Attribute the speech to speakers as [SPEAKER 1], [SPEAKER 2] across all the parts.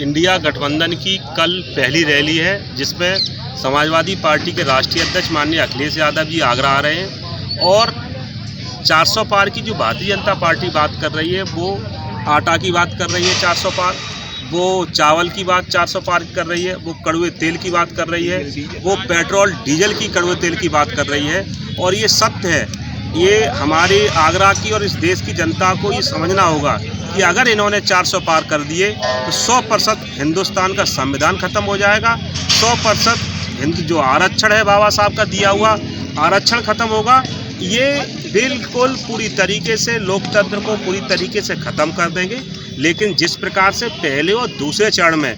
[SPEAKER 1] India गठबंधन की कल पहली रैली है, जिसमें समाजवादी पार्टी के राष्ट्रीय अध्यक्ष माननीय अखिलेश यादव जी आगरा आ रहे हैं और 400 पार की जो भारतीय जनता पार्टी बात कर रही है वो आटा की बात कर रही है 400 पार, वो चावल की बात 400 पार कर रही है, वो कड़वे तेल की बात कर रही है, वो पेट्रोल डीजल की कड़वे तेल की बात कर रही है। और ये सत्य है, ये हमारे आगरा की और इस देश की जनता को ये समझना होगा कि अगर इन्होंने 400 पार कर दिए तो 100% हिंदुस्तान का संविधान खत्म हो जाएगा, 100% हिंदू जो आरक्षण है बाबा साहब का दिया हुआ आरक्षण खत्म होगा। ये बिल्कुल पूरी तरीके से लोकतंत्र को पूरी तरीके से ख़त्म कर देंगे। लेकिन जिस प्रकार से पहले और दूसरे चरण में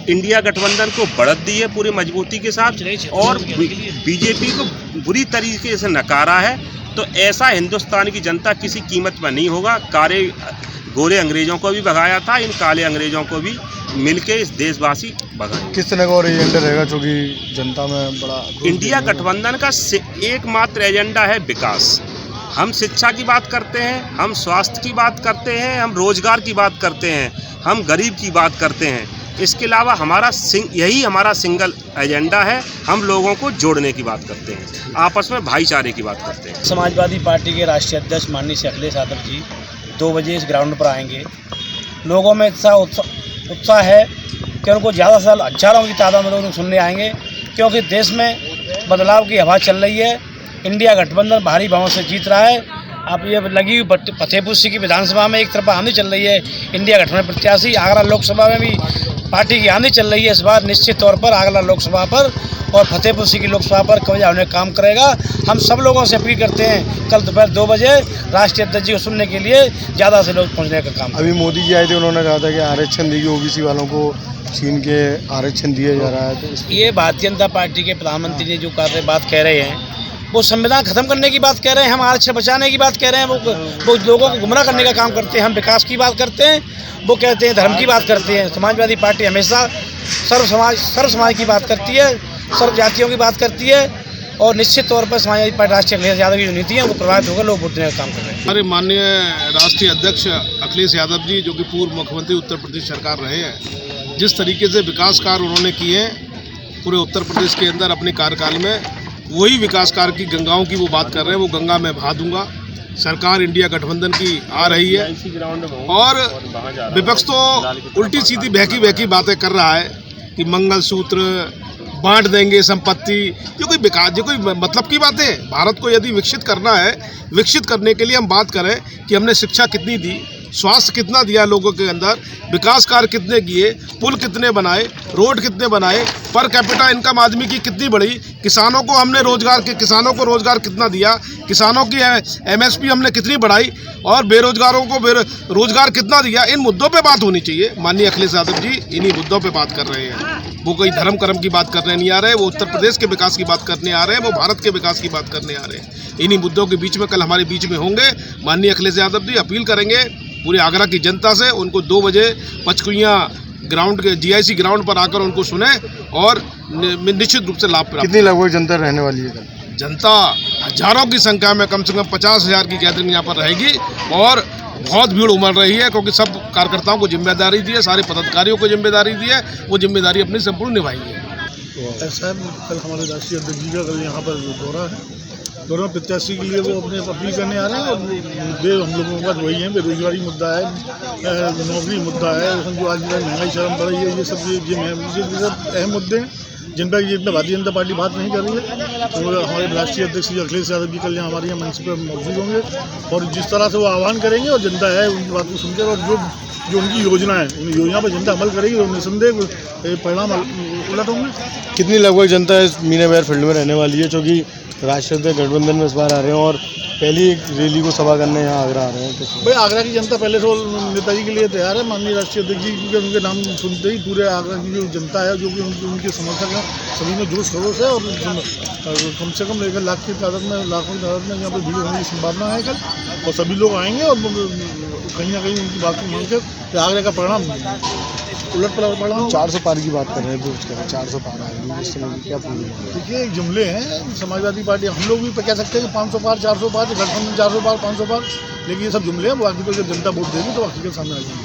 [SPEAKER 1] इंडिया गठबंधन को बढ़त दी है पूरी मजबूती के साथ और बीजेपी को बुरी तरीके से नकारा है, तो ऐसा हिंदुस्तान की जनता किसी कीमत पर नहीं होगा। गोरे अंग्रेज़ों को भी भगाया था, इन काले अंग्रेज़ों को भी मिलके इस देशवासी भगाएंगे।
[SPEAKER 2] किस तरह का और एजेंडा रहेगा जो कि जनता में बड़ा?
[SPEAKER 1] इंडिया गठबंधन का एकमात्र एजेंडा है विकास। हम शिक्षा की बात करते हैं, हम स्वास्थ्य की बात करते हैं, हम रोजगार की बात करते हैं, हम गरीब की बात करते हैं। इसके अलावा यही हमारा सिंगल एजेंडा है। हम लोगों को जोड़ने की बात करते हैं, आपस में भाईचारे की बात करते हैं।
[SPEAKER 3] समाजवादी पार्टी के राष्ट्रीय अध्यक्ष माननीय श्री अखिलेश यादव जी 2 बजे इस ग्राउंड पर आएंगे। लोगों में उत्साह है कि उनको ज़्यादा से ज़्यादा हज़ारों की तादाद में लोग सुनने आएंगे, क्योंकि देश में बदलाव की हवा चल रही है। इंडिया गठबंधन भारी बहुमत से जीत रहा है। अब ये लगी हुई फतेहपुर सीकरी विधानसभा में एक तरफा आंधी चल रही है इंडिया गठबंधन प्रत्याशी, आगरा लोकसभा में भी पार्टी की आंधी चल रही है। इस बार निश्चित तौर पर आगरा लोकसभा पर और फतेहपुर सीकरी लोकसभा पर कब्जा होने का काम करेगा। हम सब लोगों से अपील करते हैं कल दोपहर 2 बजे राष्ट्रीय अध्यक्ष जी को सुनने के लिए ज़्यादा से लोग पहुँचने का काम।
[SPEAKER 2] अभी मोदी जी आए थे, उन्होंने कहा था कि आरक्षण देगी ओबीसी वालों को, छीन के आरक्षण दिया जा रहा है। तो
[SPEAKER 3] ये भारतीय जनता पार्टी के प्रधानमंत्री ने जो बात कह रहे हैं वो संविधान खत्म करने की बात कह रहे हैं, हम आरक्षण बचाने की बात कह रहे हैं। वो लोगों को गुमराह करने का काम करते हैं। हम विकास की बात करते हैं, वो कहते हैं धर्म की बात करते हैं। समाजवादी पार्टी हमेशा सर्व समाज की बात करती है, सर्व जातियों की बात करती है और निश्चित तौर पर समाजवादी पार्टी राष्ट्रीय अखिलेश यादव की जो नीति है वो प्रभावित होकर लोग वोट देने का काम कर रहे हैं।
[SPEAKER 4] हमारे माननीय राष्ट्रीय अध्यक्ष अखिलेश यादव जी, जो कि पूर्व मुख्यमंत्री उत्तर प्रदेश सरकार रहे हैं, जिस तरीके से विकास कार्य उन्होंने किए पूरे उत्तर प्रदेश के अंदर अपने कार्यकाल में, वही विकास कार्य की गंगाओं की वो बात कर रहे हैं। वो गंगा मैं बहा दूंगा। सरकार इंडिया गठबंधन की आ रही है और विपक्ष तो उल्टी सीधी बहकी बातें कर रहा है कि मंगलसूत्र बांट देंगे संपत्ति। ये कोई विकास, ये कोई मतलब की बातें हैं? भारत को यदि विकसित करना है, विकसित करने के लिए हम बात करें कि हमने शिक्षा कितनी दी, स्वास्थ्य कितना दिया लोगों के अंदर, विकास कार्य कितने किए, पुल कितने बनाए, रोड कितने बनाए, पर कैपिटा इनकम आदमी की कितनी बढ़ी, किसानों को हमने किसानों को रोजगार कितना दिया, किसानों की एमएसपी हमने कितनी बढ़ाई और बेरोजगारों को रोजगार कितना दिया। इन मुद्दों पे बात होनी चाहिए। माननीय अखिलेश यादव जी इन्हीं मुद्दों पे बात कर रहे हैं। वो कोई धर्म कर्म की बात करने नहीं आ रहे, वो उत्तर प्रदेश के विकास की बात करने आ रहे हैं, वो भारत के विकास की बात करने आ रहे हैं। इन्हीं मुद्दों के बीच में कल हमारे बीच में होंगे। माननीय अखिलेश यादव जी अपील करेंगे पूरे आगरा की जनता से, उनको 2 बजे पचकुइयाँ ग्राउंड के GIC ग्राउंड पर आकर उनको सुने और निश्चित रूप से लाभ प्राप्त।
[SPEAKER 2] कितनी लगभग जनता रहने वाली है?
[SPEAKER 4] जनता हजारों की संख्या में, कम से कम 50,000 की गैदरिंग यहाँ पर रहेगी और बहुत भीड़ उमड़ रही है, क्योंकि सब कार्यकर्ताओं को जिम्मेदारी दी है, सारे पदाधिकारियों को जिम्मेदारी दी है, वो जिम्मेदारी अपनी संपूर्ण निभाएंगे।
[SPEAKER 5] सर कल हमारे राष्ट्रीय अध्यक्ष जी का कल यहाँ पर दौरा है। दौरा प्रत्याशी के लिए वो अपने अपील करने आ रहे हैं और मुद्दे हम लोगों के पास वही हैं। बेरोजगारी मुद्दा है, नौकरी मुद्दा है, जो आज महंगाई शर्म बढ़ रही है, ये सब अहम मुद्दे हैं जिन पर भारतीय जनता पार्टी बात नहीं कर रही है। तो हमारे राष्ट्रीय अध्यक्ष जी अखिलेश यादव जी कल हमारे यहाँ मंच पर मौजूद होंगे और जिस तरह से वो आह्वान करेंगे और जनता है उनकी बात को सुनकर और जो उनकी योजना है उन योजना पर जनता अमल करेगी और निसंदेह परिणाम उलट होंगे।
[SPEAKER 2] कितनी लगभग जनता इस मीना बजार फील्ड में रहने वाली है, क्योंकि राष्ट्रीय गठबंधन में इस बार आ रहे हैं और पहली रैली को सभा करने यहाँ आगरा आ रहे हैं? तो
[SPEAKER 5] भाई आगरा की जनता पहले से नेताजी के लिए तैयार है। माननीय राष्ट्रीय अध्यक्ष जी क्योंकि उनके नाम सुनते ही पूरे आगरा की जो जनता है, जो कि उनके समर्थक हैं, सभी में जोश खरोश है और कम से कम 1 लाख की तादाद में, लाखों की तादाद में यहाँ पर भीड़ होने की संभावना है कल। और सभी लोग आएंगे और कहीं ना कहीं उनकी बात को मानकर आगरा का परिणाम उलट परिणाम।
[SPEAKER 2] 400 पार की बात कर रहे हैं, 400 पार आएगी इस समय क्या पूरी?
[SPEAKER 5] देखिए जुमले हैं समाजवादी पार्टी, हम लोग भी कह सकते हैं कि 500 पार, 400 पार, गठबंधन 400 पार, 500 पार, लेकिन ये सब जुमले हैं। बाकी तो जब जनता वोट देगी तो हकीकत सामने आ जाएगी।